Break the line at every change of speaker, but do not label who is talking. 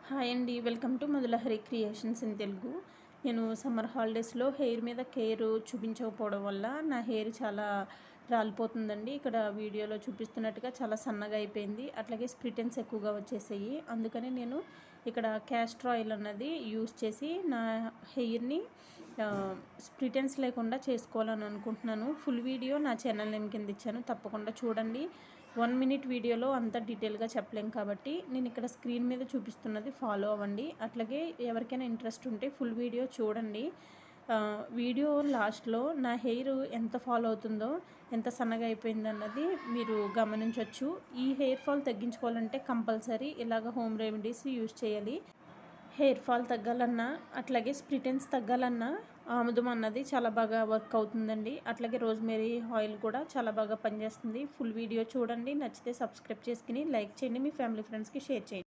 Hi అండి, welcome to Madhulahari creations in Telugu. నేను summer హాలిడేస్లో హెయిర్ మీద కేర్ చూపించకపోవడం వల్ల నా హెయిర్ చాలా రాలిపోతుందండి. ఇక్కడ వీడియోలో చూపిస్తున్నట్టుగా చాలా సన్నగా అయిపోయింది. అట్లాగే స్ప్లిటెన్స్ ఎక్కువగా వచ్చేసాయి. అందుకని నేను ఇక్కడ క్యాస్టర్ ఆయిల్ అన్నది యూస్ చేసి నా హెయిర్ని స్ప్లిటెన్స్ లేకుండా చేసుకోవాలని అనుకుంటున్నాను. ఫుల్ వీడియో నా ఛానల్ నేమ్ కింద ఇచ్చాను, తప్పకుండా చూడండి. 1 మినిట్ వీడియోలో అంత డీటెయిల్గా చెప్పలేం కాబట్టి నేను ఇక్కడ స్క్రీన్ మీద చూపిస్తున్నది ఫాలో అవ్వండి. అట్లాగే ఎవరికైనా ఇంట్రెస్ట్ ఉంటే ఫుల్ వీడియో చూడండి. వీడియో లాస్ట్లో నా హెయిర్ ఎంత ఫాల్ అవుతుందో, ఎంత సన్నగా అయిపోయింది అన్నది మీరు గమనించవచ్చు. ఈ హెయిర్ ఫాల్ తగ్గించుకోవాలంటే కంపల్సరీ ఇలాగ హోమ్ రెమెడీస్ యూజ్ చేయాలి. హెయిర్ ఫాల్ తగ్గాలన్నా, అట్లాగే స్ప్లిటెన్స్ తగ్గాలన్నా ఆముదం అన్నది చాలా బాగా వర్క్ అవుతుందండి. అట్లాగే రోజ్మేరీ ఆయిల్ కూడా చాలా బాగా పనిచేస్తుంది. ఫుల్ వీడియో చూడండి. నచ్చితే సబ్స్క్రైబ్ చేసుకుని లైక్ చేయండి, మీ ఫ్యామిలీ ఫ్రెండ్స్కి షేర్ చేయండి.